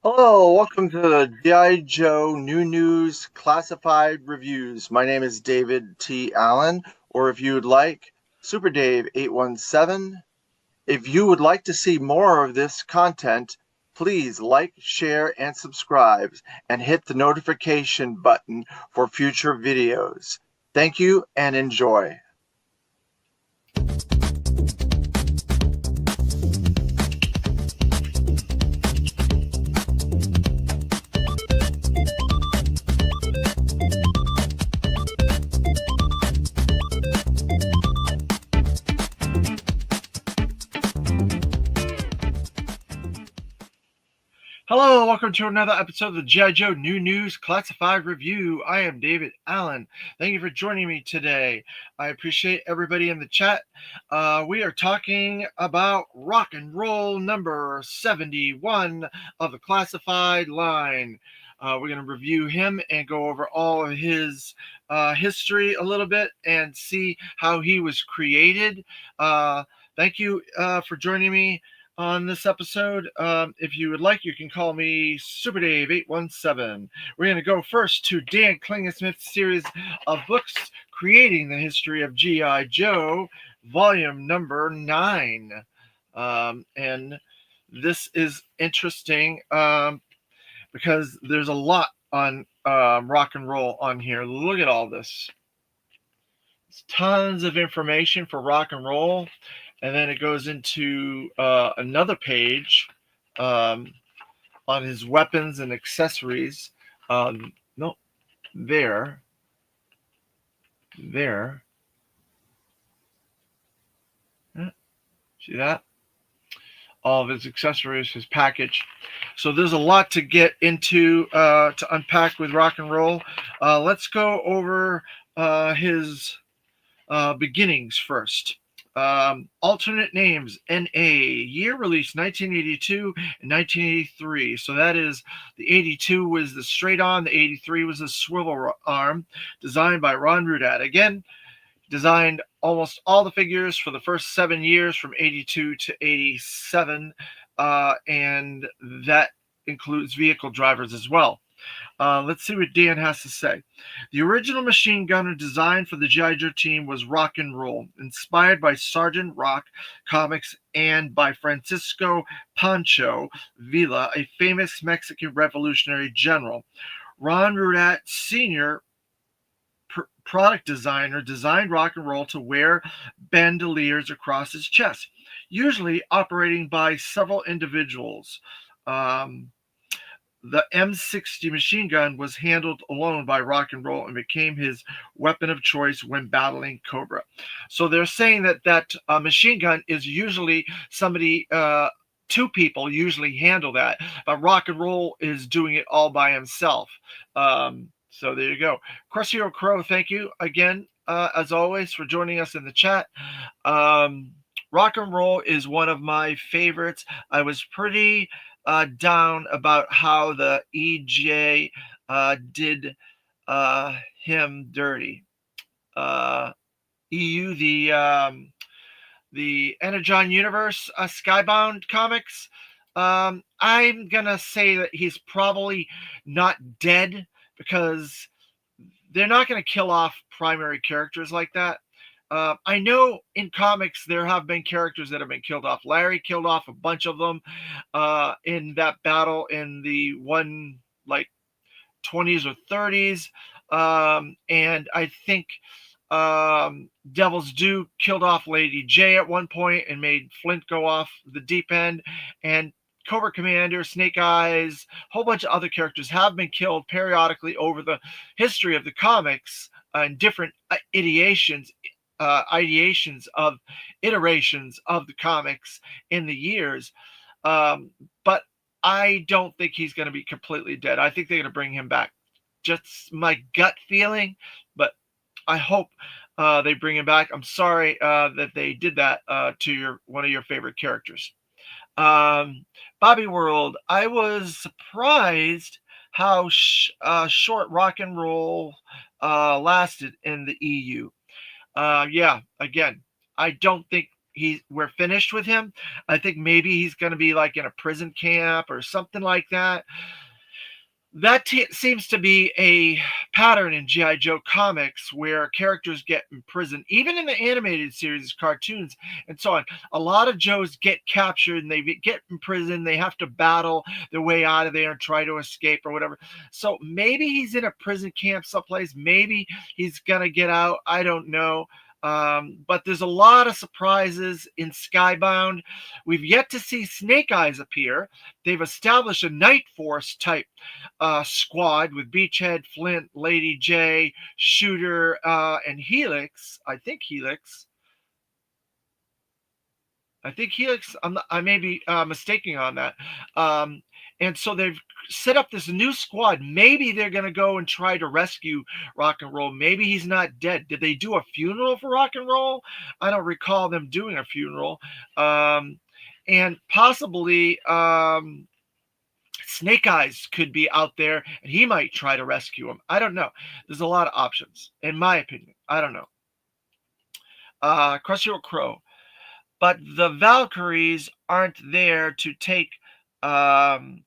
Hello, welcome to the G.I. Joe New News Classified Reviews. My name is David T. Allen, or if you would like, Super Dave 817. If you would like to see more of this content, please like, share, and subscribe, and hit the notification button for future videos. Thank you and enjoy. Hello, welcome to another episode of the G.I. Joe New News Classified Review. I am David Allen. Thank you for joining me today. I appreciate everybody in the chat. We are talking about rock and roll number 71 of the classified line. We're going to review him and go over all of his history a little bit and see how he was created. Thank you for joining me on this episode. If you would like, you can call me Super Dave 817. We're going to go first to Dan Klingensmith's series of books, Creating the History of G.I. Joe, volume number 9. And this is interesting because there's a lot on rock and roll on here. Look at all this. It's tons of information for rock and roll. And then it goes into another page on his weapons and accessories. No, there. See that? All of his accessories, his package. So there's a lot to get into, to unpack with rock and roll. Let's go over his beginnings first. Alternate names, N.A. Year release 1982 and 1983. So that is the 82 was the straight on, the 83 was the swivel arm, designed by Ron Rudat. Again, designed almost all the figures for the first 7 years from 82 to 87, and that includes vehicle drivers as well. Let's see what Dan has to say. The original machine gunner designed for the G.I. Joe team was Rock and Roll, inspired by Sergeant Rock comics and by Francisco Pancho Villa, a famous Mexican revolutionary general. Ron Rudat Sr., product designer, designed Rock and Roll to wear bandoliers across his chest, usually operating by several individuals. The M60 machine gun was handled alone by Rock and Roll and became his weapon of choice when battling Cobra. So they're saying that machine gun is usually somebody, two people usually handle that, but Rock and Roll is doing it all by himself. So there you go. Crucio Crow, thank you again, as always, for joining us in the chat. Rock and Roll is one of my favorites. I was pretty down about how the EJ did him dirty. EU, the Energon Universe Skybound comics. I'm gonna say that he's probably not dead because they're not gonna kill off primary characters like that. I know in comics there have been characters that have been killed off. Larry killed off a bunch of them in that battle in the one like 20s or 30s, and I think Devil's Due killed off Lady J at one point and made Flint go off the deep end, and Cobra Commander, Snake Eyes, a whole bunch of other characters have been killed periodically over the history of the comics and different ideations of iterations of the comics in the years. But I don't think he's going to be completely dead. I think they're going to bring him back. Just my gut feeling, but I hope they bring him back. I'm sorry that they did that to one of your favorite characters. Bobby World, I was surprised how short Rock and Roll lasted in the EU. Yeah, again, I don't think we're finished with him. I think maybe he's going to be like in a prison camp or something like that. That seems to be a pattern in G.I. Joe comics where characters get imprisoned, even in the animated series, cartoons, and so on. A lot of Joes get captured and they get imprisoned. They have to battle their way out of there and try to escape or whatever. So maybe he's in a prison camp someplace. Maybe he's going to get out. I don't know. But there's a lot of surprises in Skybound. We've yet to see Snake Eyes appear. They've established a Night Force type squad with Beachhead, Flint, Lady J, Shooter, and Helix. I think Helix. I may be mistaking on that. And so they've set up this new squad. Maybe they're going to go and try to rescue Rock and Roll. Maybe he's not dead. Did they do a funeral for Rock and Roll? I don't recall them doing a funeral. And possibly Snake Eyes could be out there and he might try to rescue him. I don't know. There's a lot of options, in my opinion. I don't know. Crunchyroll Crow. But the Valkyries aren't there to take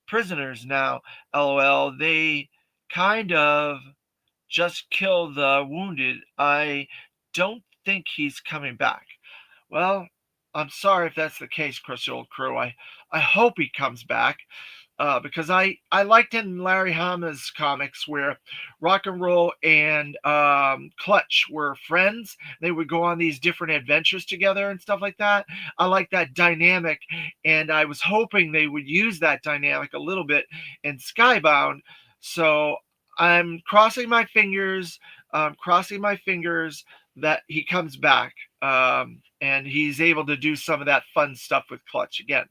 prisoners now. LOL. They kind of just kill the wounded. I don't think he's coming back. Well, I'm sorry if that's the case, Crunchyroll Crow. I hope he comes back. Because I liked in Larry Hama's comics where Rock and Roll and Clutch were friends. They would go on these different adventures together and stuff like that. I like that dynamic, and I was hoping they would use that dynamic a little bit in Skybound. So I'm crossing my fingers. That he comes back and he's able to do some of that fun stuff with Clutch again.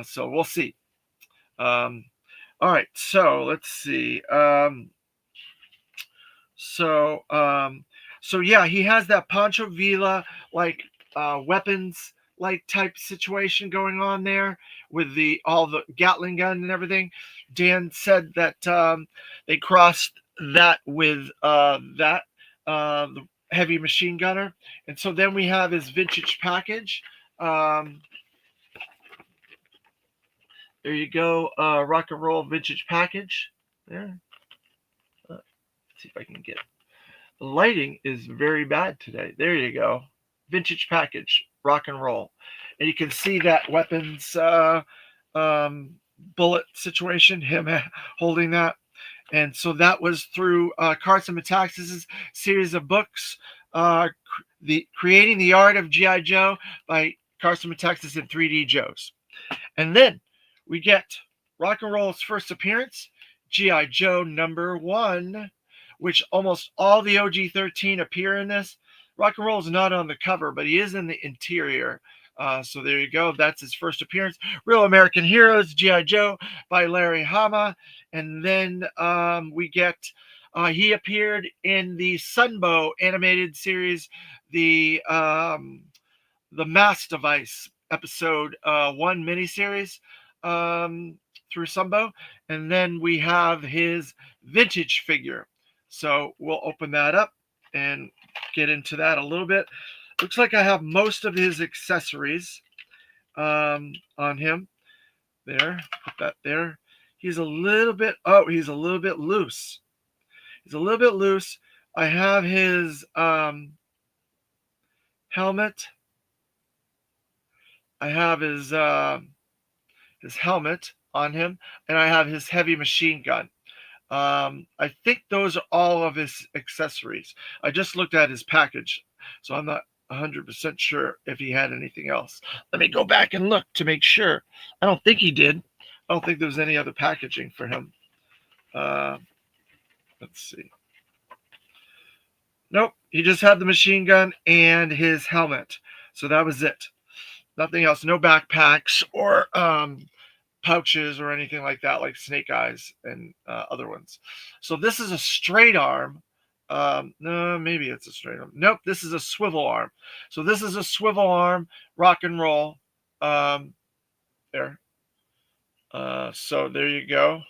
So we'll see. All right, so let's see. So yeah, he has that Pancho Villa like weapons like type situation going on there with all the Gatling gun and everything. Dan said that they crossed that with the heavy machine gunner, and so then we have his vintage package. There you go, Rock and Roll vintage package. There. Let's see if I can get it. The lighting is very bad today. There you go. Vintage package, Rock and Roll. And you can see that weapons bullet situation, him holding that. And so that was through Carson Metaxas' series of books, Creating the Art of G.I. Joe by Carson Metaxas and 3D Joes. And then we get Rock and Roll's first appearance, G.I. Joe #1, which almost all the OG-13 appear in this. Rock and Roll is not on the cover, but he is in the interior. So there you go. That's his first appearance. Real American Heroes, G.I. Joe by Larry Hama. And then we get, he appeared in the Sunbow animated series, the Mass Device episode 1 miniseries through Sunbow. And then we have his vintage figure. So we'll open that up and get into that a little bit. Looks like I have most of his accessories on him. There, put that there. He's a little bit loose. He's a little bit loose. I have his helmet. I have his helmet on him, and I have his heavy machine gun. I think those are all of his accessories. I just looked at his package, so I'm not 100% sure if he had anything else. Let me go back and look to make sure. I don't think he did. I don't think there was any other packaging for him. Let's see. Nope, he just had the machine gun and his helmet. So that was it. Nothing else. No backpacks or pouches or anything like that, like Snake Eyes and other ones. So this is a straight arm. No, maybe it's a straight arm. Nope, this is a swivel arm. So this is a swivel arm, Rock and Roll. There. So there you go.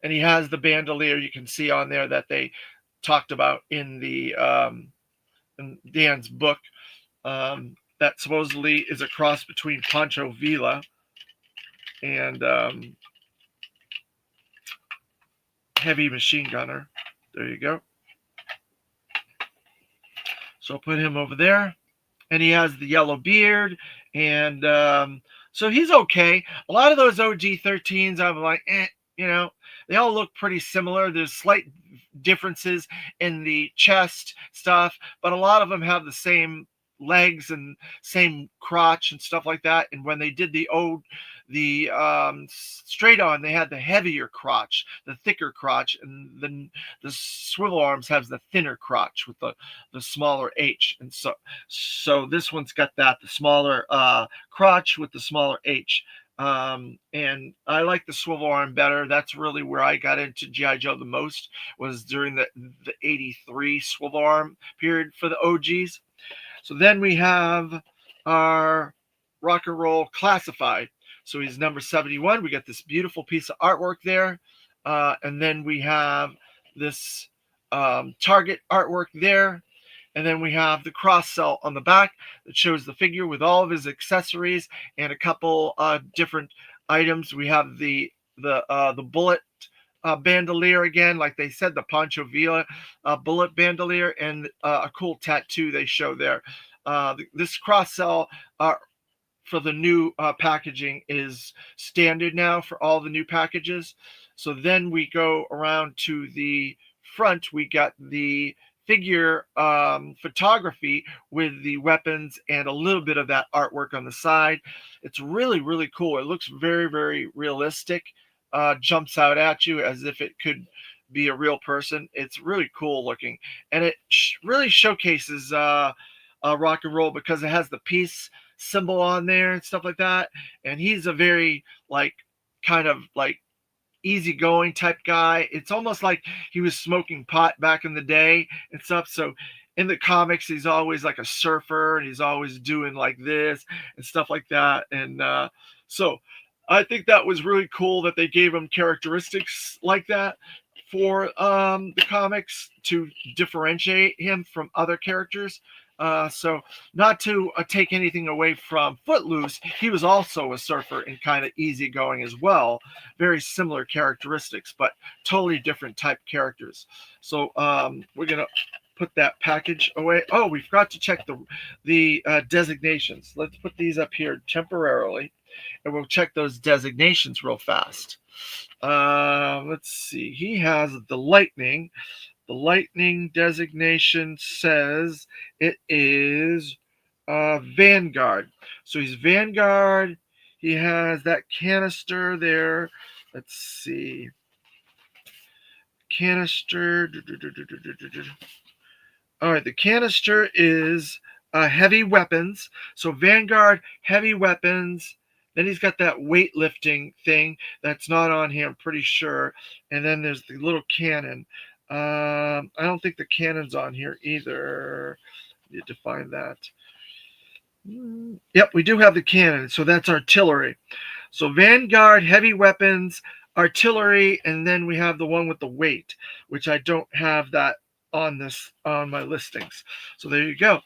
And he has the bandolier you can see on there that they talked about in the in Dan's book. that supposedly is a cross between Pancho Villa and Heavy Machine Gunner. There you go. So I'll put him over there. And he has the yellow beard. And so he's okay. A lot of those OG-13s, I'm like, they all look pretty similar. There's slight differences in the chest stuff, but a lot of them have the same legs and same crotch and stuff like that. And when they did the straight on, they had the heavier crotch, the thicker crotch, and then the swivel arms has the thinner crotch with the smaller H. And so this one's got the smaller crotch with the smaller H. And I like the swivel arm better. That's really where I got into G.I. Joe the most, was during the 83 swivel arm period for the OGs. So then we have our Rock and Roll Classified. So he's number 71. We got this beautiful piece of artwork there. And then we have this Target artwork there. And then we have the cross cell on the back that shows the figure with all of his accessories and a couple different items. We have the bullet bandolier again, like they said, the Pancho Villa bullet bandolier, and a cool tattoo they show there. This cross cell for the new packaging is standard now for all the new packages. So then we go around to the front. We got the figure photography with the weapons and a little bit of that artwork on the side. It's really, really cool. It looks very, very realistic. Jumps out at you as if it could be a real person. It's really cool looking, and it really showcases Rock and Roll because it has the peace symbol on there and stuff like that. And he's a very kind of easygoing type guy. It's almost like he was smoking pot back in the day and stuff. So in the comics, he's always like a surfer, and he's always doing like this and stuff like that. And so I think that was really cool that they gave him characteristics like that for the comics to differentiate him from other characters. So not to take anything away from Footloose, he was also a surfer and kind of easygoing as well. Very similar characteristics, but totally different type characters. So we're going to put that package away. Oh, we forgot to check the designations. Let's put these up here temporarily, and we'll check those designations real fast. Let's see. He has the Lightning. The Lightning designation says it is Vanguard. So he's Vanguard. He has that canister there. Let's see. Canister. All right, the canister is heavy weapons. So Vanguard, heavy weapons. Then he's got that weightlifting thing that's not on here, I'm pretty sure. And then there's the little cannon. I don't think the cannon's on here either. Need to find that. Yep, we do have the cannon. So that's artillery. So Vanguard, heavy weapons, artillery, and then we have the one with the weight, which I don't have that on my listings. So there you go.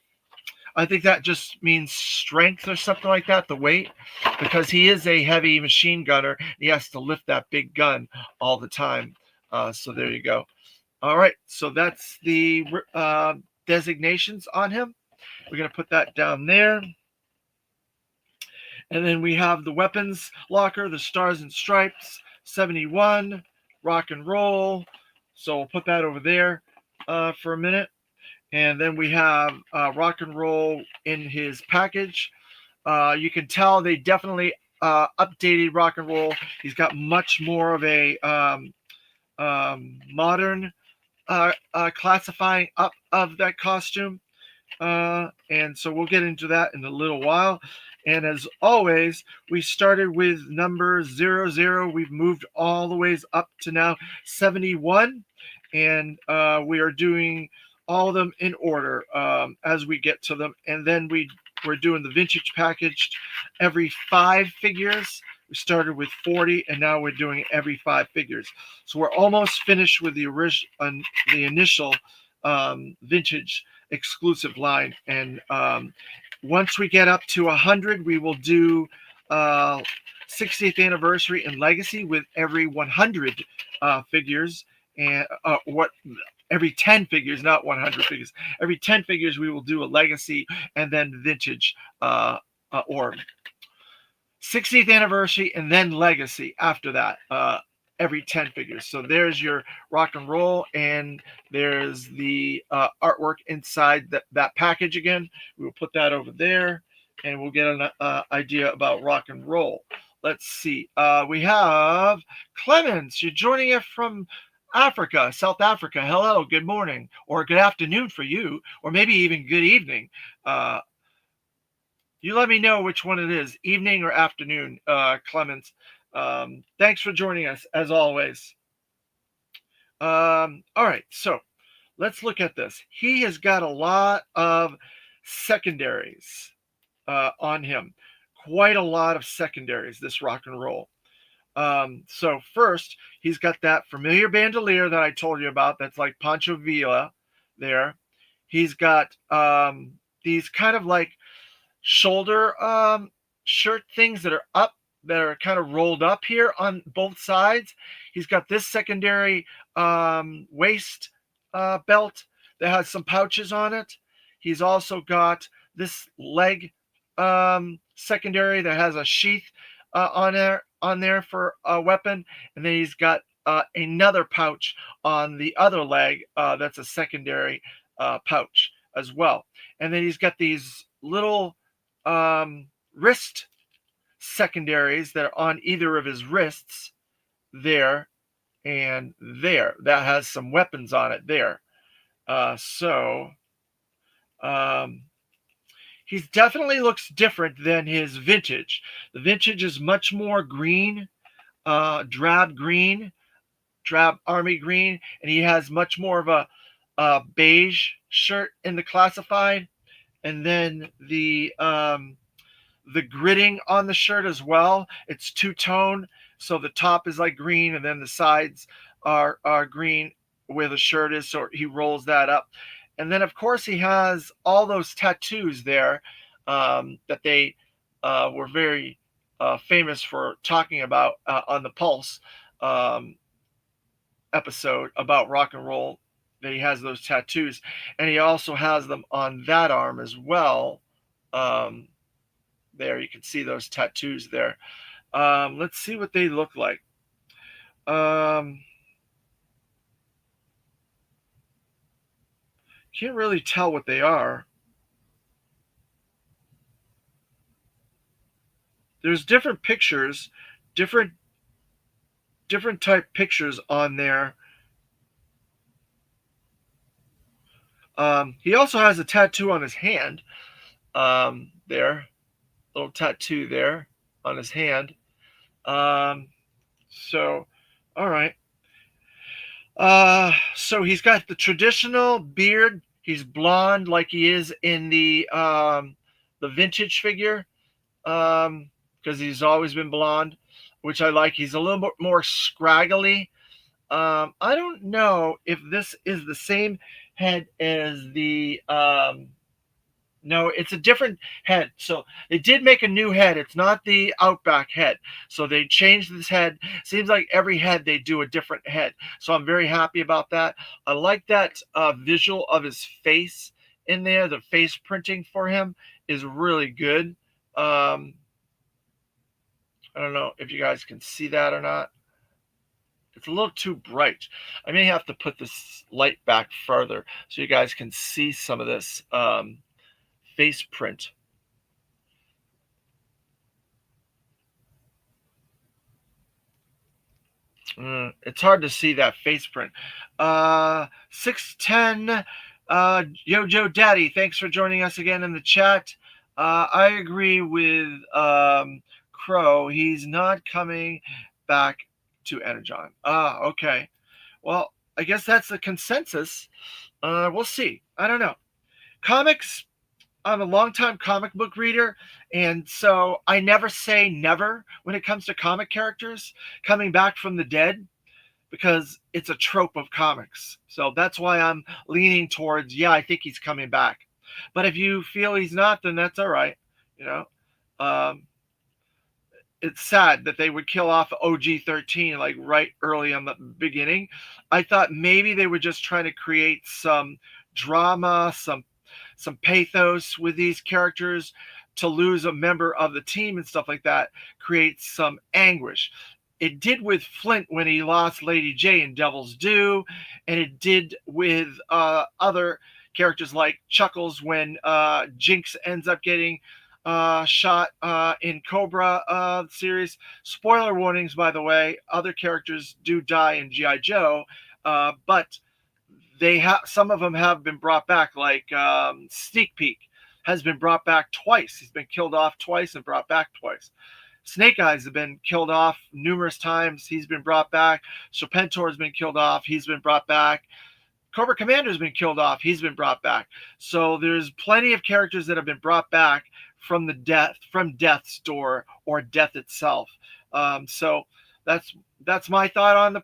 I think that just means strength or something like that, the weight, because he is a heavy machine gunner. He has to lift that big gun all the time. So there you go. All right, so that's the designations on him. We're going to put that down there. And then we have the weapons locker, the Stars and Stripes, 71, Rock and Roll. So we'll put that over there for a minute. And then we have Rock and Roll in his package. You can tell they definitely updated Rock and Roll. He's got much more of a modern classifying up of that costume. And so we'll get into that in a little while. And as always, we started with number 00. We've moved all the ways up to now 71. And we are doing all of them in order as we get to them. And then we're doing the vintage package every 5 figures. We started with 40, and now we're doing every 5 figures. So we're almost finished with the initial vintage exclusive line. And Once we get up to 100, we will do 60th anniversary and legacy with every 100 figures, and every 10 figures, not 100 figures. Every 10 figures, we will do a legacy and then vintage orb. 60th anniversary and then legacy after that. Every 10 figures. So there's your rock and roll, and there's the artwork inside that package again. We will put that over there, and we'll get an idea about rock and roll. Let's see. We have Clemens. You're joining us from Africa, South Africa. Hello, good morning, or good afternoon for you, or maybe even good evening. You let me know which one it is, evening or afternoon, Clemens. Thanks for joining us, as always. All right, so let's look at this. He has got a lot of secondaries on him. Quite a lot of secondaries, this rock and roll. So first, he's got that familiar bandolier that I told you about. That's like Pancho Villa there. He's got these kind of like shoulder shirt things that are up, that are kind of rolled up here on both sides. He's got this secondary waist belt that has some pouches on it. He's also got this leg secondary that has a sheath on there for a weapon, and then he's got another pouch on the other leg that's a secondary pouch as well. And then he's got these little wrist secondaries that are on either of his wrists there and there. That has some weapons on it there. He definitely looks different than his vintage. The vintage is much more green, drab army green, and he has much more of a beige shirt in the classified. And then the gridding on the shirt as well. It's two-tone, so the top is like green, and then the sides are green where the shirt is. So he rolls that up, and then of course he has all those tattoos there that they were very famous for talking about on the Pulse episode about rock and roll. That he has those tattoos, and he also has them on that arm as well. There, you can see those tattoos there. Let's see what they look like. Can't really tell what they are. There's different pictures, different type pictures on there. He also has a tattoo on his hand. There. Little tattoo there on his hand. So, all right. So he's got the traditional beard. He's blonde like he is in the vintage figure, because he's always been blonde, which I like. He's a little bit more scraggly. I don't know if this is the same head as the no, it's a different head. So they did make a new head. It's not the Outback head. So they changed this head. Seems like every head they do a different head. So I'm very happy about that. I like that visual of his face in there. The face printing for him is really good. I don't know if you guys can see that or not. It's a little too bright. I may have to put this light back further so you guys can see some of this face print. It's hard to see that face print. 610 Yojo Daddy, thanks for joining us again in the chat. I agree with Crow. He's not coming back to Energon. Okay. Well, I guess that's the consensus. We'll see. I don't know. Comics, I'm a longtime comic book reader, and so I never say never when it comes to comic characters coming back from the dead, because it's a trope of comics. So that's why I'm leaning towards, yeah, I think he's coming back. But if you feel he's not, then that's all right. You know, um, it's sad that they would kill off OG-13 like right early on the beginning. I thought maybe they were just trying to create some drama, some pathos with these characters. To lose a member of the team and stuff like that creates some anguish. It did with Flint when he lost Lady J in Devil's Due, and it did with other characters like Chuckles when Jinx ends up getting shot in Cobra series. Spoiler warnings, by the way. Other characters do die in GI Joe, but they have some of them have been brought back. Like Sneak Peek has been brought back twice. He's been killed off twice and brought back twice. Snake Eyes have been killed off numerous times. He's been brought back. Serpentor has been killed off. He's been brought back. Cobra Commander has been killed off. He's been brought back. So there's plenty of characters that have been brought back from death's door or death itself. So that's my thought on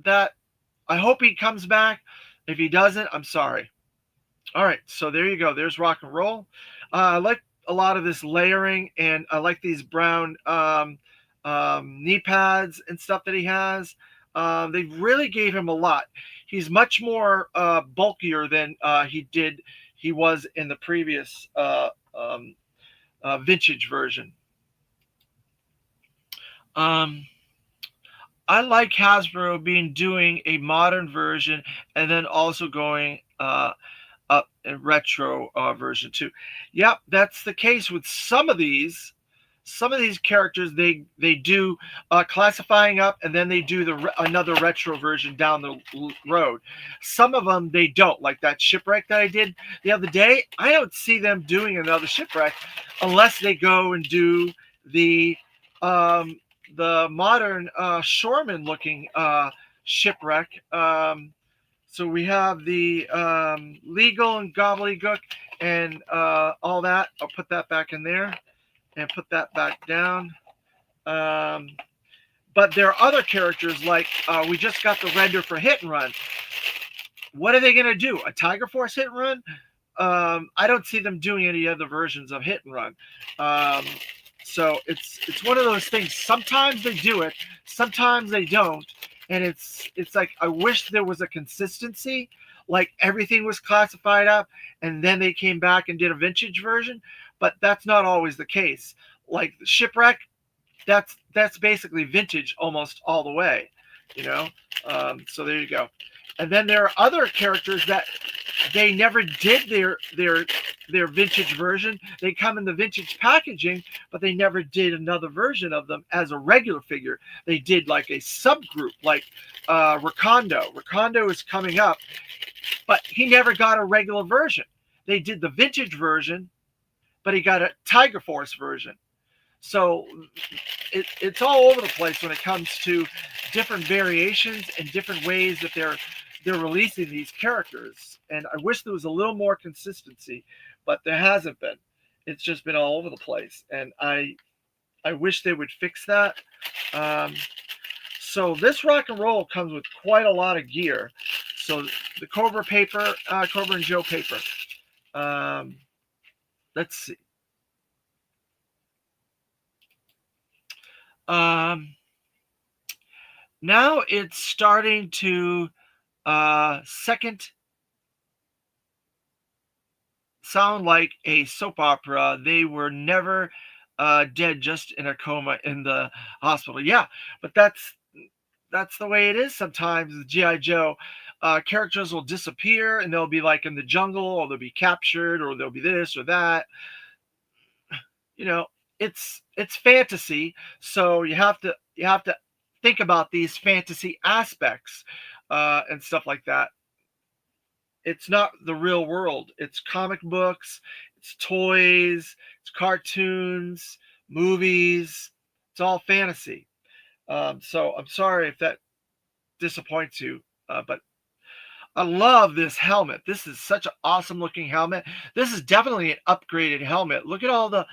that. I hope he comes back. If he doesn't, I'm sorry. All right, so there you go. There's Rock and Roll. I like a lot of this layering, and I like these brown knee pads and stuff that he has. They really gave him a lot. He's much more bulkier than he was in the previous vintage version. I like Hasbro doing a modern version and then also going up a retro version too. Yep, that's the case with some of these. Some of these characters they do classifying up, and then they do another retro version down the road. Some of them they don't, like that Shipwreck that I did the other day. I don't see them doing another Shipwreck unless they go and do the modern shoreman looking Shipwreck. So we have the legal and gobbledygook and all that. I'll put that back in there and put that back down. But there are other characters like we just got the render for Hit and Run. What are they going to do? A Tiger Force Hit and Run? I don't see them doing any other versions of Hit and Run. So it's one of those things. Sometimes they do it, sometimes they don't. And it's like I wish there was a consistency, like everything was classified up, and then they came back and did a vintage version. But that's not always the case. Like Shipwreck, that's basically vintage almost all the way, you know. So there you go. And then there are other characters that they never did their vintage version. They come in the vintage packaging, but they never did another version of them as a regular figure. They did like a subgroup, like Recondo. Recondo is coming up, but he never got a regular version. They did the vintage version, but he got a Tiger Force version. So it's all over the place when it comes to different variations and different ways that they're releasing these characters. And I wish there was a little more consistency, but there hasn't been. It's just been all over the place. And I wish they would fix that. So this Rock and Roll comes with quite a lot of gear. So the Cobra paper, Cobra and Joe paper. Let's see. Now it's starting to second sound like a soap opera. They were never dead, just in a coma in the hospital. Yeah, but that's the way it is sometimes with G.I. Joe. Characters will disappear and they'll be like in the jungle, or they'll be captured, or they'll be this or that. You know, it's fantasy, so you have to think about these fantasy aspects and stuff like that. It's not the real world. It's comic books, it's toys, it's cartoons, movies. It's all fantasy. So I'm sorry if that disappoints you, but I love this helmet. This is such an awesome looking helmet. This is definitely an upgraded helmet. Look at all the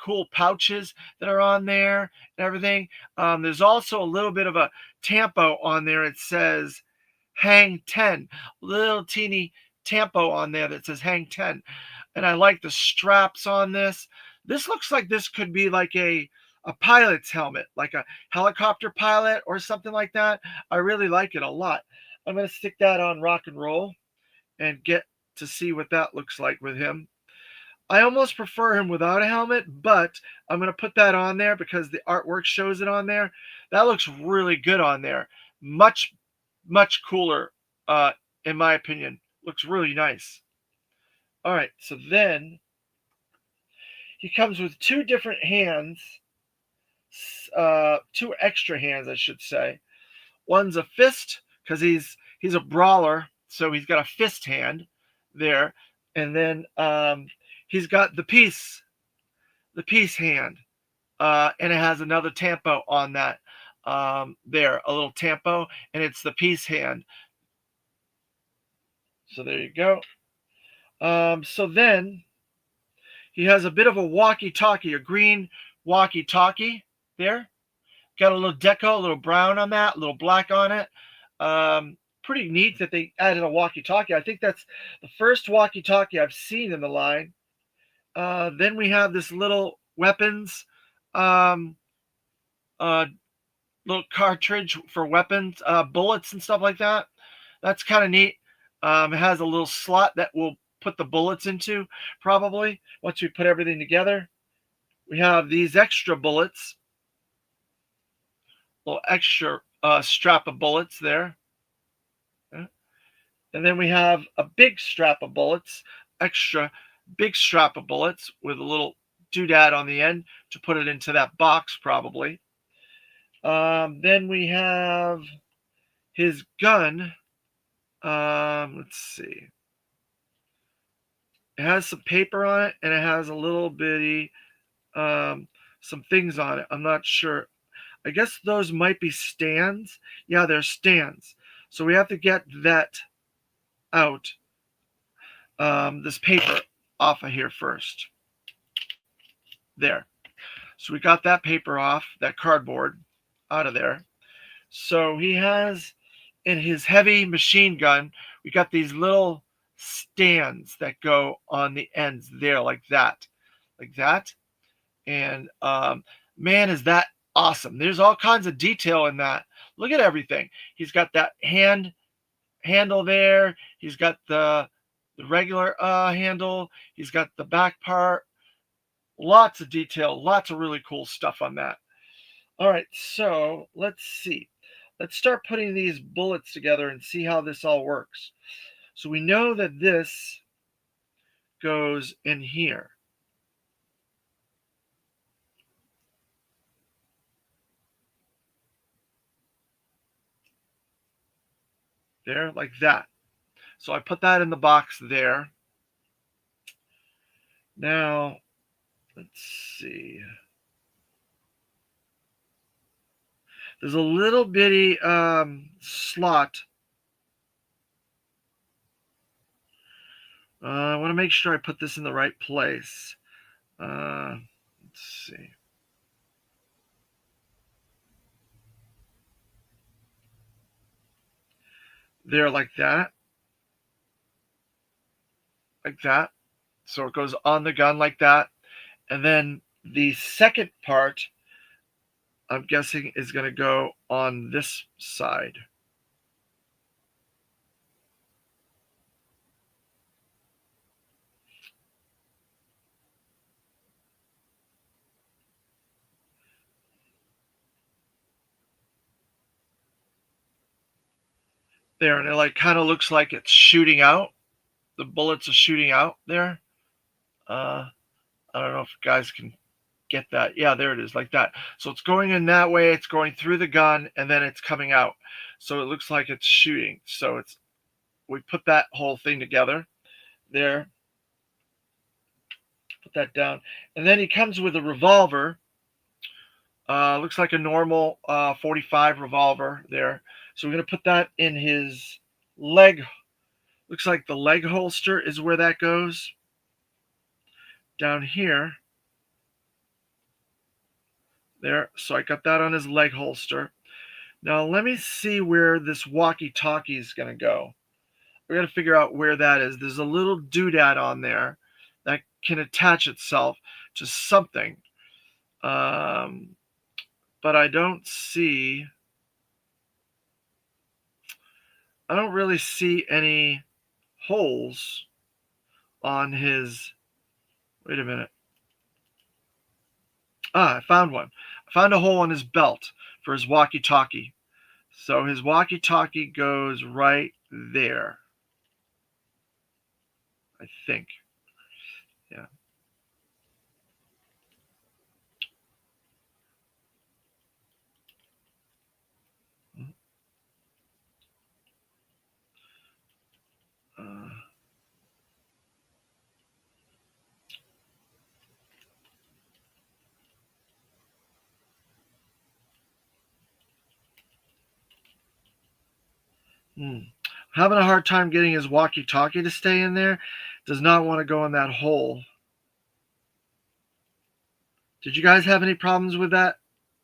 cool pouches that are on there and everything. There's also a little bit of a tampo on there. It says Hang 10, little teeny tampo on there that says Hang 10. And I like the straps on this. This looks like this could be like a pilot's helmet, like a helicopter pilot or something like that. I really like it a lot. I'm going to stick that on Rock and Roll and get to see what that looks like with him. I almost prefer him without a helmet, but I'm going to put that on there because the artwork shows it on there. That looks really good on there. Much, much cooler, in my opinion. Looks really nice. All right, so then he comes with two different hands, two extra hands, I should say. One's a fist because he's a brawler, so he's got a fist hand there, and then he's got the peace hand, and it has another tampo on that there, a little tampo, and it's the peace hand. So there you go. So then he has a bit of a walkie-talkie, a green walkie-talkie there. Got a little deco, a little brown on that, a little black on it. Pretty neat that they added a walkie-talkie. I think that's the first walkie-talkie I've seen in the line. Then we have this little weapons, little cartridge for weapons, bullets and stuff like that. That's kind of neat. It has a little slot that we'll put the bullets into probably once we put everything together. We have these extra bullets, little extra strap of bullets there. And then we have a big strap of bullets, extra big strap of bullets with a little doodad on the end to put it into that box probably. Then we have his gun. Let's see. It has some paper on it, and it has a little bitty, some things on it. I'm not sure. I guess those might be stands. Yeah, they're stands. So we have to get that out, this paper off of here first. There. So we got that paper off, that cardboard out of there. So he has in his heavy machine gun, we got these little stands that go on the ends there like that. And man, is that awesome. There's all kinds of detail in that. Look at everything. He's got that handle there. He's got the regular handle. He's got the back part. Lots of detail, lots of really cool stuff on that. All right, so let's see. Let's start putting these bullets together and see how this all works. So we know that this goes in here. There, like that. So I put that in the box there. Now, let's see. There's a little bitty slot. I want to make sure I put this in the right place. Let's see. There, like that. Like that. So it goes on the gun like that. And then the second part, I'm guessing, is going to go on this side. There, and it like kind of looks like it's shooting out. The bullets are shooting out there. I don't know if guys can get that. Yeah, there it is, like that. So it's going in that way. It's going through the gun, and then it's coming out. So it looks like it's shooting. So we put that whole thing together there. Put that down. And then he comes with a revolver. Looks like a normal 45 revolver there. So we're going to put that in his leg. Looks like the leg holster is where that goes. Down here. There. So I got that on his leg holster. Now let me see where this walkie-talkie is going to go. we got to figure out where that is. There's a little doodad on there that can attach itself to something. But I don't really see any holes on his, wait a minute. I found one. I found a hole on his belt for his walkie-talkie. So his walkie-talkie goes right there, I think. Yeah. Uh, Having a hard time getting his walkie-talkie to stay in there. Does not want to go in that hole. Did you guys have any problems with that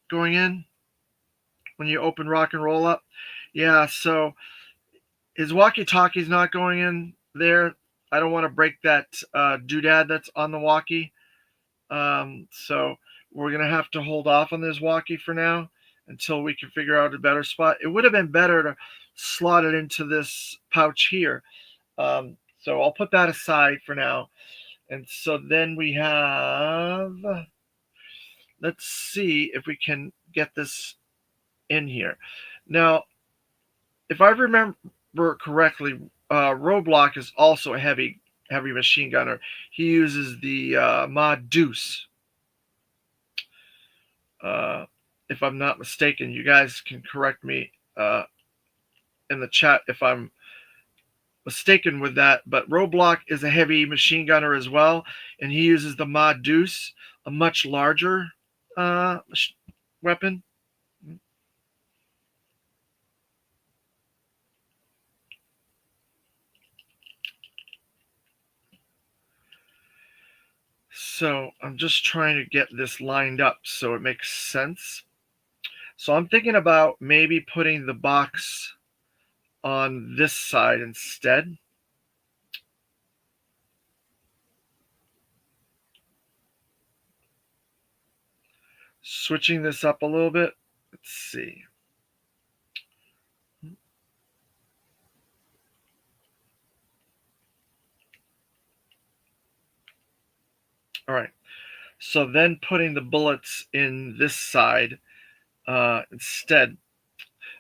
going in when you open Rock and Roll up? Yeah, so his walkie-talkie's not going in there. I don't want to break that doodad that's on the walkie. So we're going to have to hold off on this walkie for now until we can figure out a better spot. It would have been better to slot it into this pouch here. So I'll put that aside for now. And so then we have, let's see if we can get this in here. Now, if I remember correctly, Roadblock is also a heavy machine gunner. He uses the Mod Deuce. If I'm not mistaken, you guys can correct me in the chat if I'm mistaken with that. But Roadblock is a heavy machine gunner as well, and he uses the Mod Deuce, a much larger weapon. So I'm just trying to get this lined up so it makes sense. So I'm thinking about maybe putting the box on this side instead. Switching this up a little bit. Let's see. All right. So then putting the bullets in this side instead,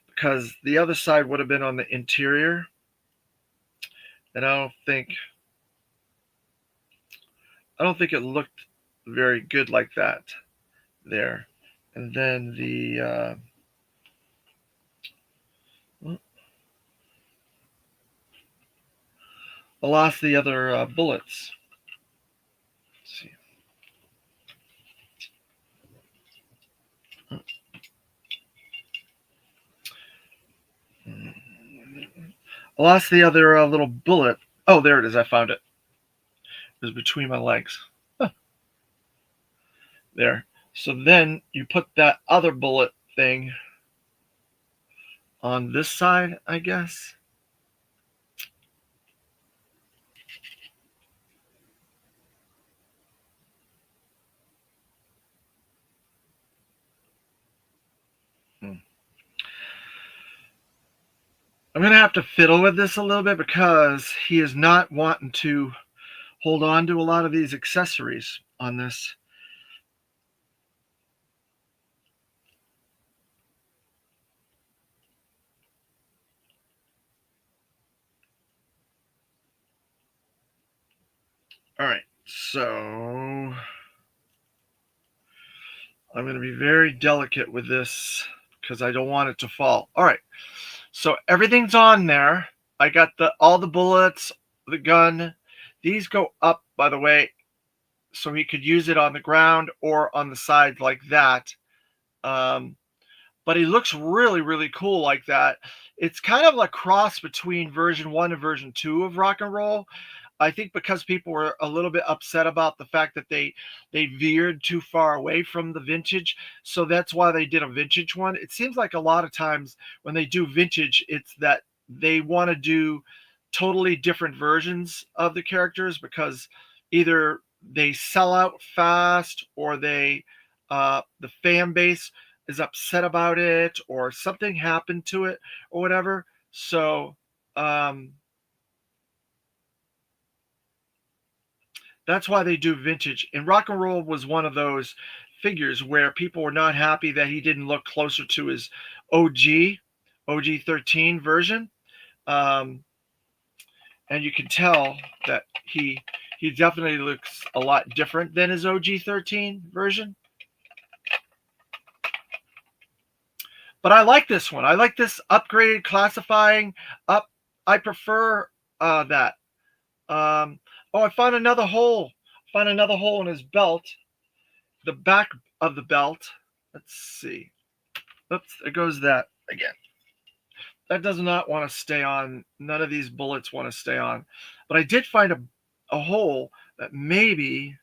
because the other side would have been on the interior. And I don't think it looked very good like that there. And then the I lost the other bullets. Let's see. I lost the other little bullet. Oh, there it is. I found it. It was between my legs. Huh. There. So then you put that other bullet thing on this side, I guess. I'm going to have to fiddle with this a little bit because he is not wanting to hold on to a lot of these accessories on this. All right, so I'm going to be very delicate with this because I don't want it to fall. All right, so everything's on there. I got all the bullets, the gun. These go up, by the way, so he could use it on the ground or on the side like that. But he looks really, really cool like that. It's kind of a cross between version 1 and version 2 of Rock and Roll. I think because people were a little bit upset about the fact that they veered too far away from the vintage. So that's why they did a vintage one. It seems like a lot of times when they do vintage, it's that they want to do totally different versions of the characters because either they sell out fast or the fan base is upset about it or something happened to it or whatever. So that's why they do vintage. And Rock and Roll was one of those figures where people were not happy that he didn't look closer to his OG 13 version. And you can tell that he definitely looks a lot different than his OG 13 version. But I like this one. I like this upgraded classifying up. I prefer that. Oh, I found another hole. Found another hole in his belt. The back of the belt. Let's see. Oops, there goes that again. That does not want to stay on. None of these bullets want to stay on. But I did find a hole that maybe...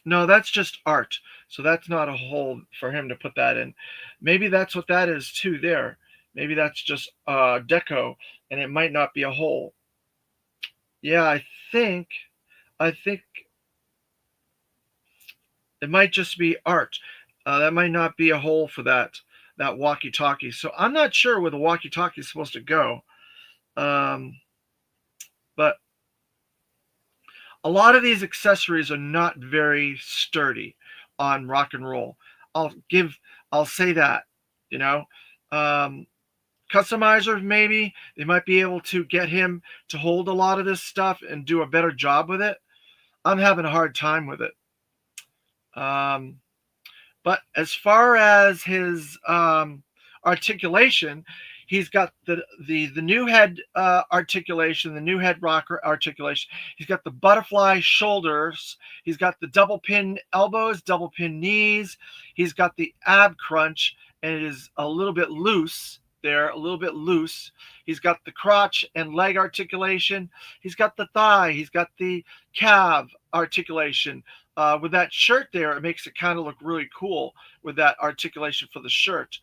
No, that's just art. So that's not a hole for him to put that in. Maybe that's what that is too there. Maybe that's just deco and it might not be a hole. Yeah, I think it might just be art. That might not be a hole for that walkie-talkie. So I'm not sure where the walkie-talkie is supposed to go. But a lot of these accessories are not very sturdy on Rock and Roll. I'll say that, you know. Customizers, maybe they might be able to get him to hold a lot of this stuff and do a better job with it. I'm having a hard time with it. But as far as his articulation, he's got the new head articulation, the new head rocker articulation. He's got the butterfly shoulders. He's got the double pin elbows, double pin knees. He's got the ab crunch, and it is a little bit loose there, a little bit loose. He's got the crotch and leg articulation. He's got the thigh. He's got the calf articulation. With that shirt there, it makes it kind of look really cool with that articulation for the shirt.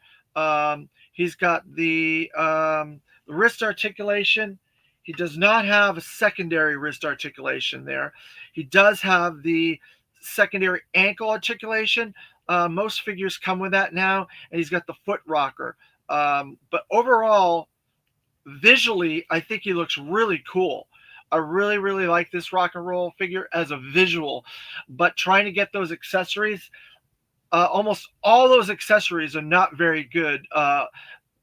He's got the wrist articulation. He does not have a secondary wrist articulation there. He does have the secondary ankle articulation. Most figures come with that now, and he's got the foot rocker. But overall, visually, I think he looks really cool. I really, really like this Rock and Roll figure as a visual, but trying to get those accessories, almost all those accessories are not very good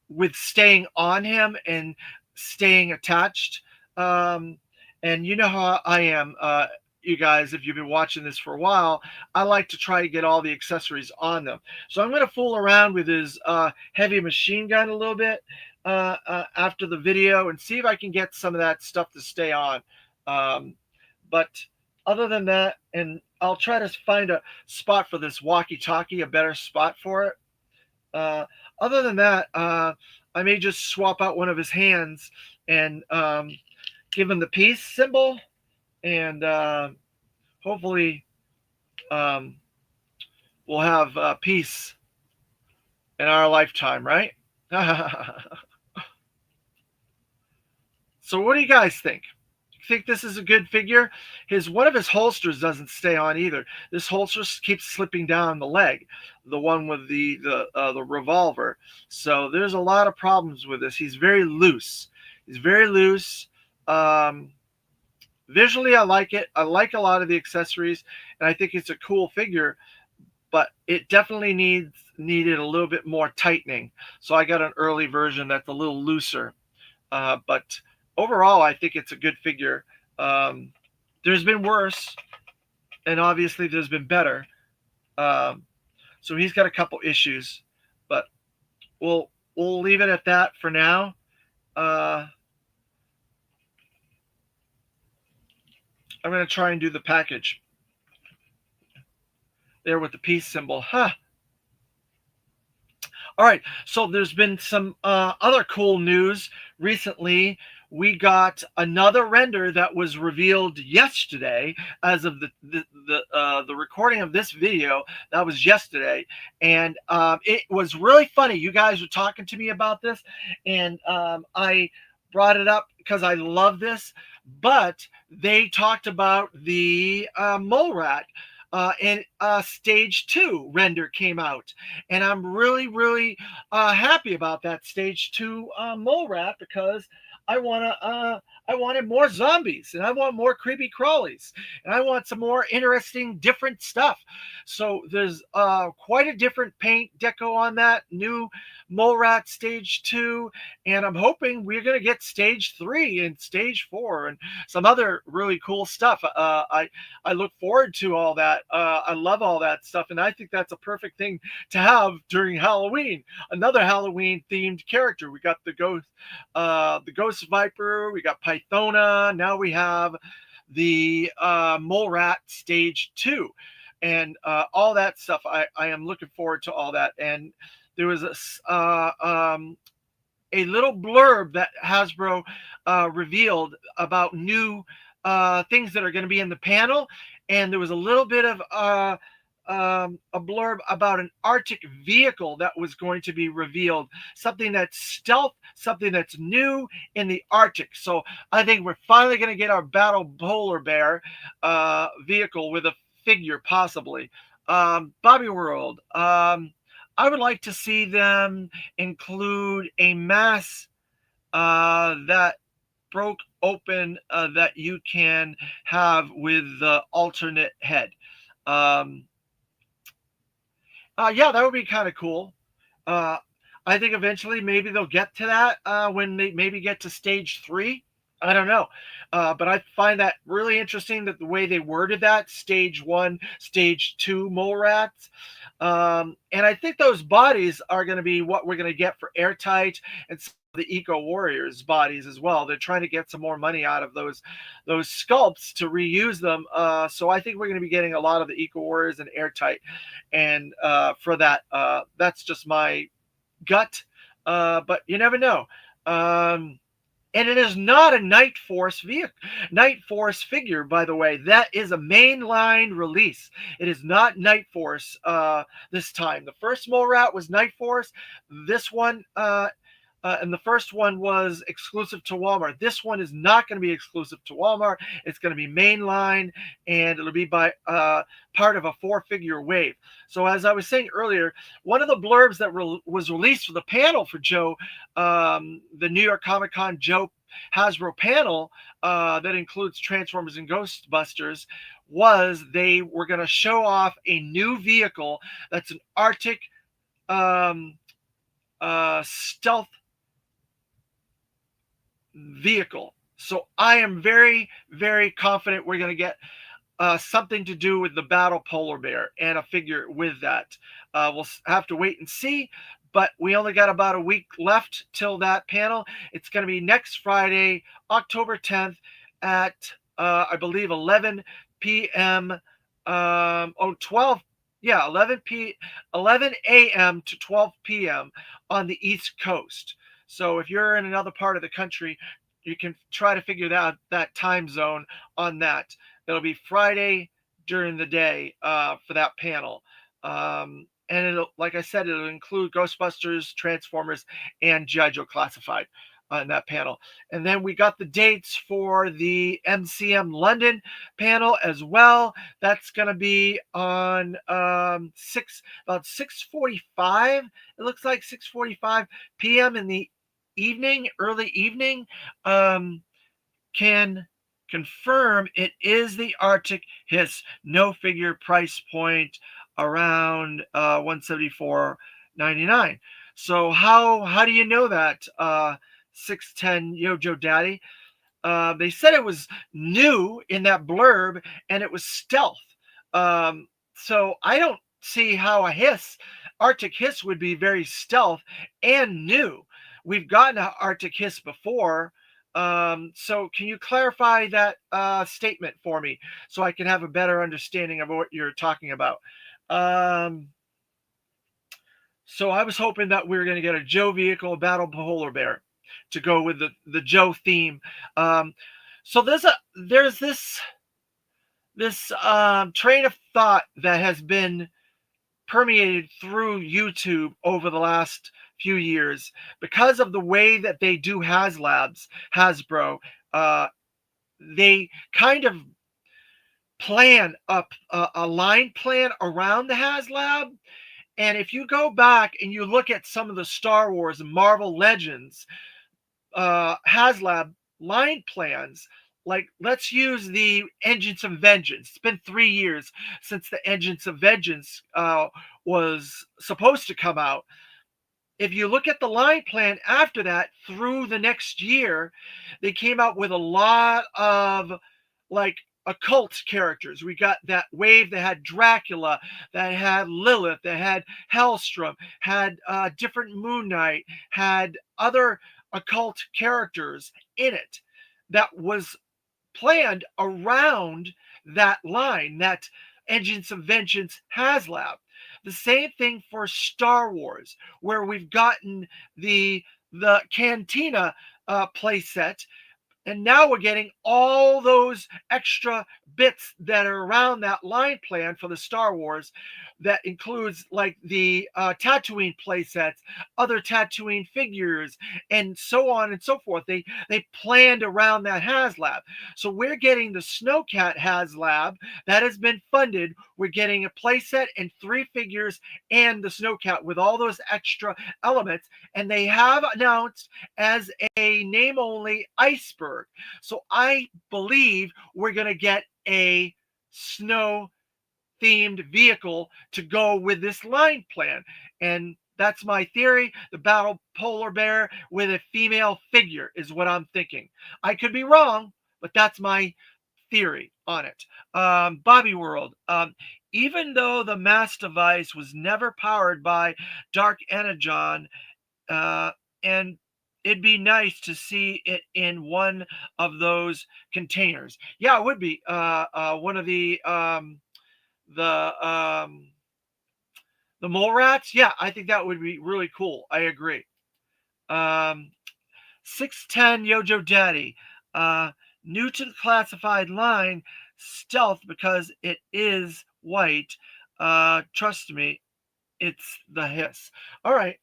with staying on him and staying attached. And you know how I am, you guys, if you've been watching this for a while, I like to try to get all the accessories on them. So I'm going to fool around with his heavy machine gun a little bit after the video and see if I can get some of that stuff to stay on. But other than that, and I'll try to find a spot for this walkie-talkie, a better spot for it. Other than that, I may just swap out one of his hands and give him the peace symbol, and hopefully we'll have peace in our lifetime, right? So what do you guys think? Think this is a good figure? One of his holsters doesn't stay on either. This holster keeps slipping down the leg, the one with the revolver. So there's a lot of problems with this. He's very loose. Visually, I like it. I like a lot of the accessories, and I think it's a cool figure, but it definitely needed a little bit more tightening. So I got an early version that's a little looser. But overall, I think it's a good figure. There's been worse, and obviously there's been better. So he's got a couple issues, but we'll leave it at that for now. I'm going to try and do the package there with the peace symbol. All right, so there's been some other cool news recently we got another render that was revealed yesterday. As of the recording of this video, that was yesterday, and it was really funny. You guys were talking to me about this, and I brought it up because I love this. But they talked about the mole rat. And stage 2 render came out, and I'm really happy about that stage 2 mole rat, because I wanted more zombies, and I want more creepy crawlies, and I want some more interesting different stuff. So there's quite a different paint deco on that new mole rat stage 2, and I'm hoping we're going to get stage 3 and stage 4 and some other really cool stuff. I look forward to all that. I love all that stuff, and I think that's a perfect thing to have during Halloween. Another Halloween themed character. We got the Ghost Viper. We got Pythona. Now we have the Mole Rat Stage 2, and all that stuff. I am looking forward to all that. And there was a little blurb that Hasbro revealed about new things that are going to be in the panel, and there was a little bit of a blurb about an Arctic vehicle that was going to be revealed, something that's stealth, something that's new in the Arctic. So I think we're finally going to get our Battle Polar Bear vehicle with a figure, possibly. Bobby World. I would like to see them include a mask that broke open that you can have with the alternate head. Yeah, that would be kind of cool. I think eventually maybe they'll get to that when they maybe get to stage 3. I don't know. But I find that really interesting, that the way they worded that, stage 1, stage 2 mole rats. And I think those bodies are going to be what we're going to get for Airtight and some of the Eco Warriors bodies as well. They're trying to get some more money out of those sculpts to reuse them. So I think we're going to be getting a lot of the Eco Warriors and Airtight. And for that, that's just my gut. But you never know. And it is not a Night Force figure, by the way. That is a mainline release. It is not Night Force this time. The first Mole Rat was Night Force. This one, and the first one was exclusive to Walmart. This one is not going to be exclusive to Walmart. It's going to be mainline, and it'll be by part of a 4-figure wave. So as I was saying earlier, one of the blurbs that was released for the panel for Joe, the New York Comic Con Joe Hasbro panel that includes Transformers and Ghostbusters, was they were going to show off a new vehicle that's an Arctic stealth vehicle. So I am very confident we're going to get something to do with the Battle Polar Bear and a figure with that. We'll have to wait and see, but we only got about a week left till that panel. It's going to be next Friday, October 10th at I believe 11 p.m. 11 a.m. to 12 p.m. on the East Coast. So if you're in another part of the country, you can try to figure out that time zone on that. It'll be Friday during the day for that panel. And it'll, like I said, it'll include Ghostbusters, Transformers, and G.I. Joe Classified on that panel. And then we got the dates for the MCM London panel as well. That's going to be on about 6:45. It looks like 6:45 p.m. in the evening, early evening. Can confirm it is the Arctic Hiss, no figure, price point around $174.99. So how do you know that? 610 Yojo Daddy. They said it was new in that blurb, and it was stealth. So I don't see how a Arctic Hiss would be very stealth and new. We've gotten an Arctic Hiss before. So can you clarify that statement for me so I can have a better understanding of what you're talking about? So I was hoping that we were going to get a Joe vehicle, a Battle Polar Bear. to go with the Joe theme. Um, so there's this train of thought that has been permeated through YouTube over the last few years because of the way that they do Hasbro. Uh, they kind of plan up a line plan around the HasLab. And if you go back and you look at some of the Star Wars and Marvel Legends HasLab line plans, like let's use the Engines of Vengeance. It's been 3 years since the Engines of Vengeance was supposed to come out. If you look at the line plan after that through the next year, they came out with a lot of like occult characters. We got that wave that had Dracula, that had Lilith, that had Hellstrom, had different Moon Knight, had other occult characters in it that was planned around that line, that Engines of Vengeance HasLab. The same thing for Star Wars, where we've gotten the Cantina playset, and now we're getting all those extra bits that are around that line plan for the Star Wars. That includes like the Tatooine playsets, other Tatooine figures, and so on and so forth. They planned around that HasLab. So we're getting the Snowcat HasLab that has been funded. We're getting a playset and 3 figures and the Snowcat with all those extra elements. And they have announced as a name only Iceberg. So I believe we're going to get a snow themed vehicle to go with this line plan. And that's my theory. The Battle Polar Bear with a female figure is what I'm thinking. I could be wrong, but that's my theory on it. Bobby World. Even though the mass device was never powered by Dark Energon, and it'd be nice to see it in one of those containers. Yeah, it would be one of the mole rats. Yeah, I think that would be really cool. I agree. 610 Yojo Daddy. New to the classified line, stealth because it is white. Trust me, it's the hiss. All right,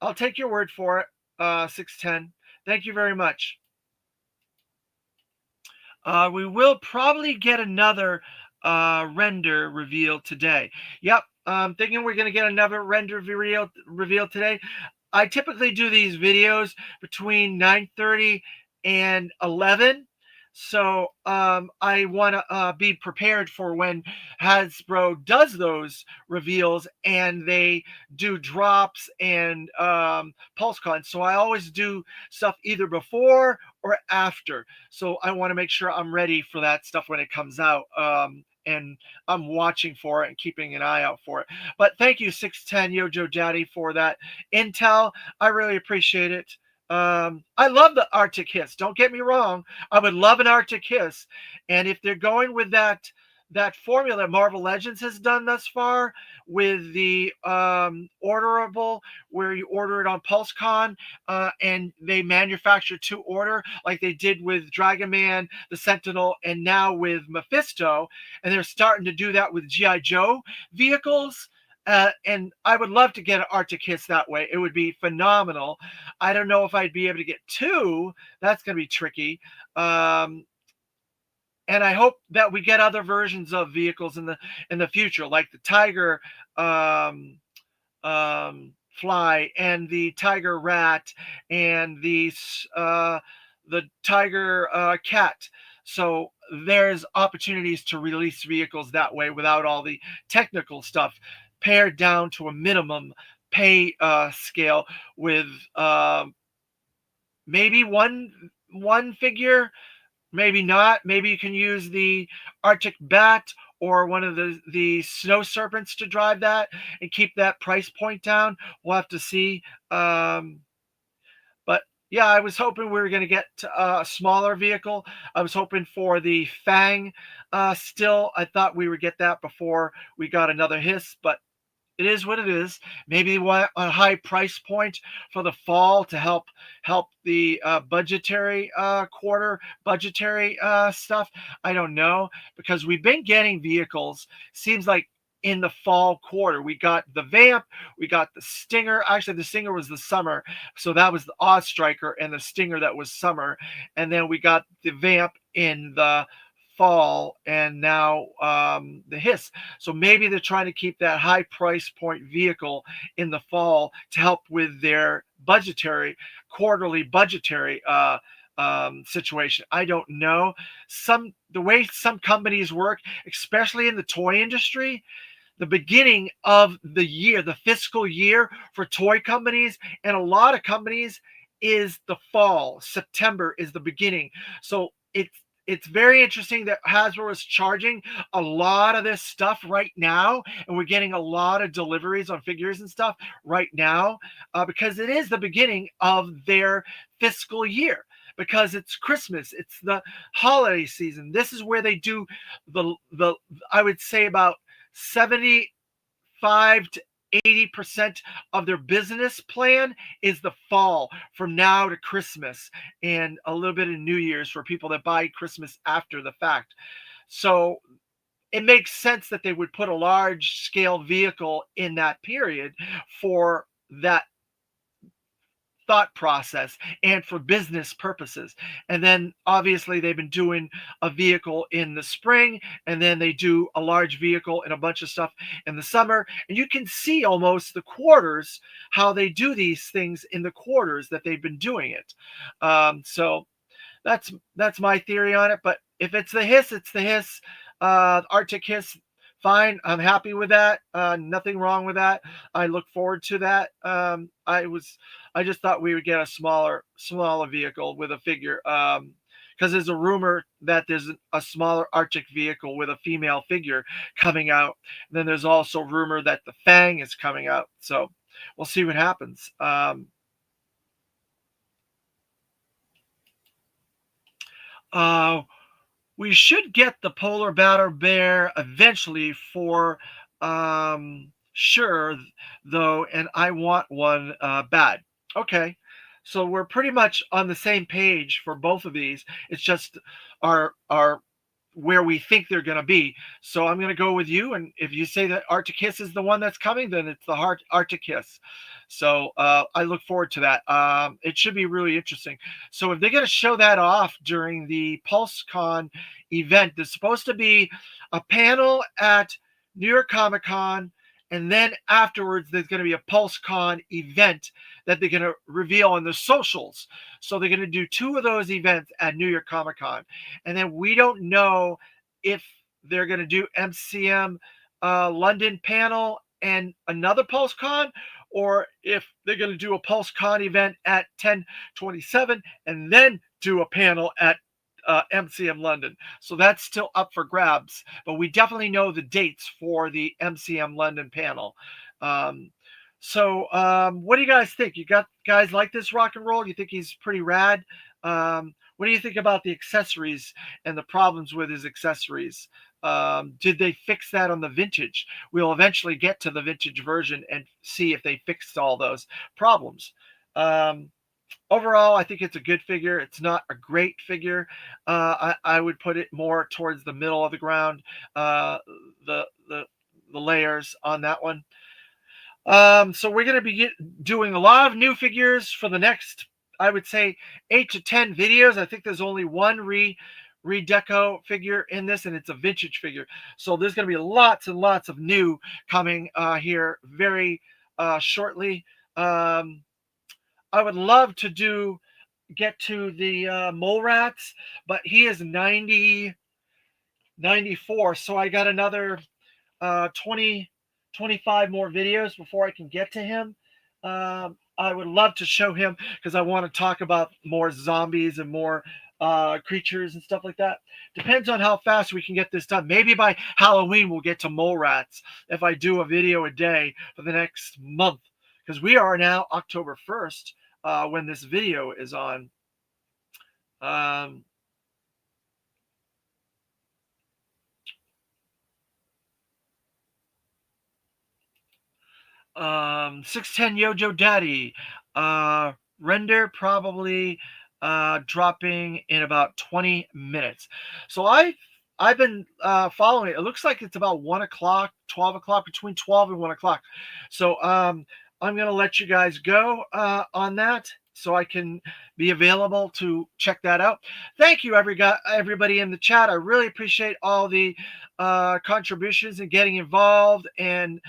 I'll take your word for it. 610. Thank you very much. We will probably get another render reveal today. Yep, I'm thinking we're going to get another render reveal today. I typically do these videos between 9:30 and 11. So I want to be prepared for when Hasbro does those reveals and they do drops and PulseCon. So I always do stuff either before or after. So I want to make sure I'm ready for that stuff when it comes out. And I'm watching for it and keeping an eye out for it. But thank you, 610 Yojo Daddy, for that intel. I really appreciate it. I love the Arctic Hiss. Don't get me wrong. I would love an Arctic Hiss. And if they're going with that formula that Marvel Legends has done thus far with the orderable, where you order it on PulseCon and they manufacture to order like they did with Dragon Man, the Sentinel, and now with Mephisto, and they're starting to do that with G.I. Joe vehicles. And I would love to get an Arctic Hiss that way. It would be phenomenal. I don't know if I'd be able to get 2. That's going to be tricky. And I hope that we get other versions of vehicles in the future, like the Tiger Fly and the Tiger Rat and the Tiger Cat. So there's opportunities to release vehicles that way without all the technical stuff, pared down to a minimum pay scale with maybe one figure, maybe not. Maybe you can use the Arctic Bat or one of the Snow Serpents to drive that and keep that price point down. We'll have to see. But yeah, I was hoping we were going to get a smaller vehicle. I was hoping for the Fang still. I thought we would get that before we got another Hiss, but it is what it is. Maybe a high price point for the fall to help the budgetary budgetary stuff. I don't know, because we've been getting vehicles. Seems like in the fall quarter, we got the Vamp, we got the Stinger. Actually, the Stinger was the summer, so that was the Oz Striker, and the Stinger that was summer, and then we got the Vamp in the fall, and now the Hiss. So maybe they're trying to keep that high price point vehicle in the fall to help with their quarterly budgetary situation. I don't know. The way some companies work, especially in the toy industry, the beginning of the year, the fiscal year for toy companies and a lot of companies is the fall. September is the beginning. So it's very interesting that Hasbro is charging a lot of this stuff right now, and we're getting a lot of deliveries on figures and stuff right now, because it is the beginning of their fiscal year. Because it's Christmas, it's the holiday season. This is where they do the I would say about 75 to 80% of their business plan is the fall, from now to Christmas, and a little bit of New Year's for people that buy Christmas after the fact. So it makes sense that they would put a large scale vehicle in that period for that thought process and for business purposes. And then obviously they've been doing a vehicle in the spring, and then they do a large vehicle and a bunch of stuff in the summer. And you can see almost the quarters, how they do these things in the quarters that they've been doing it. So that's my theory on it. But if it's the Hiss, it's the Hiss. Arctic Hiss, fine. I'm happy with that. Nothing wrong with that. I look forward to that. I just thought we would get a smaller vehicle with a figure. Because there's a rumor that there's a smaller Arctic vehicle with a female figure coming out. And then there's also rumor that the Fang is coming out. So we'll see what happens. We should get the polar bear eventually for sure, though, and I want one bad. Okay, so we're pretty much on the same page for both of these. It's just our where we think they're going to be. So I'm going to go with you, and if you say that Arctic Hiss is the one that's coming, then it's the Arctic Hiss. So I look forward to that. It should be really interesting. So if they're going to show that off during the PulseCon event, there's supposed to be a panel at New York Comic Con, and then afterwards there's going to be a PulseCon event that they're going to reveal on the socials. So they're going to do two of those events at New York Comic Con, and then we don't know if they're going to do MCM London panel and another PulseCon, or if they're going to do a PulseCon event at 10/27 and then do a panel at MCM London. So that's still up for grabs, but we definitely know the dates for the MCM London panel. What do you guys think? You guys like this rock and roll? You think he's pretty rad? What do you think about the accessories and the problems with his accessories? Did they fix that on the vintage? We'll eventually get to the vintage version and see if they fixed all those problems. Overall, I think it's a good figure. It's not a great figure. I would put it more towards the middle of the ground, the layers on that one. So we're going to be doing a lot of new figures for the next, I would say, 8 to 10 videos. I think there's only one redeco figure in this, and it's a vintage figure. So there's going to be lots and lots of new coming here very shortly. I would love to get to the Mole Rats, but he is 94, so I got another 20, 25 more videos before I can get to him. I would love to show him because I want to talk about more zombies and more creatures and stuff like that. Depends on how fast we can get this done. Maybe by Halloween we'll get to Mole Rats if I do a video a day for the next month, because we are now October 1st when this video is on. 610 Yojo Daddy. Render probably dropping in about 20 minutes. So I've been following it. It looks like it's about 1 o'clock, 12 o'clock, between 12 and 1 o'clock. So I'm going to let you guys go on that so I can be available to check that out. Thank you, everybody in the chat. I really appreciate all the contributions and getting involved and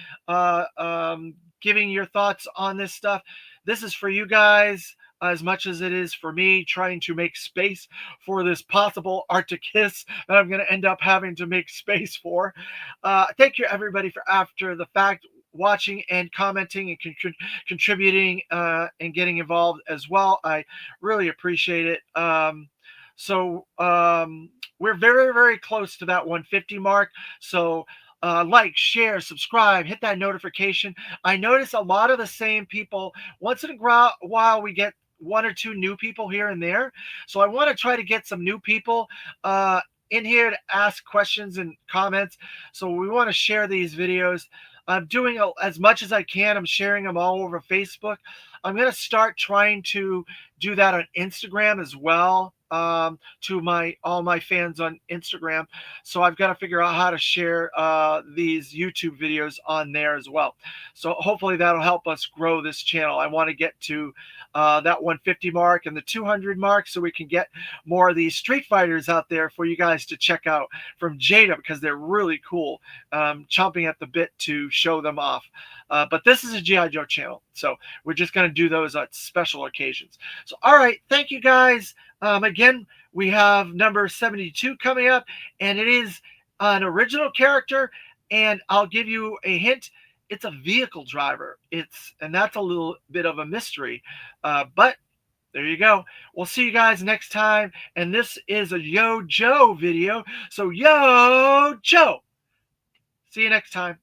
giving your thoughts on this stuff. This is for you guys as much as it is for me trying to make space for this possible Arctic hiss that I'm going to end up having to make space for. Thank you, everybody, for after the fact watching and commenting and contributing and getting involved as well. I really appreciate it. We're very, very close to that 150 mark. So like, share, subscribe, hit that notification. I notice a lot of the same people. Once in a while, we get one or two new people here and there. So I want to try to get some new people in here to ask questions and comments. So we want to share these videos. I'm doing as much as I can. I'm sharing them all over Facebook. I'm going to start trying to do that on Instagram as well, to all my fans on Instagram. So I've got to figure out how to share these YouTube videos on there as well. So hopefully that'll help us grow this channel. I want to get to that 150 mark and the 200 mark so we can get more of these Street Fighters out there for you guys to check out from Jada, because they're really cool. Chomping at the bit to show them off. But this is a G.I. Joe channel, so we're just going to do those at special occasions. So, all right, thank you guys. Again, we have number 72 coming up, and it is an original character, and I'll give you a hint. It's a vehicle driver. And that's a little bit of a mystery, but there you go. We'll see you guys next time, and this is a Yo Joe video. So, Yo Joe. See you next time.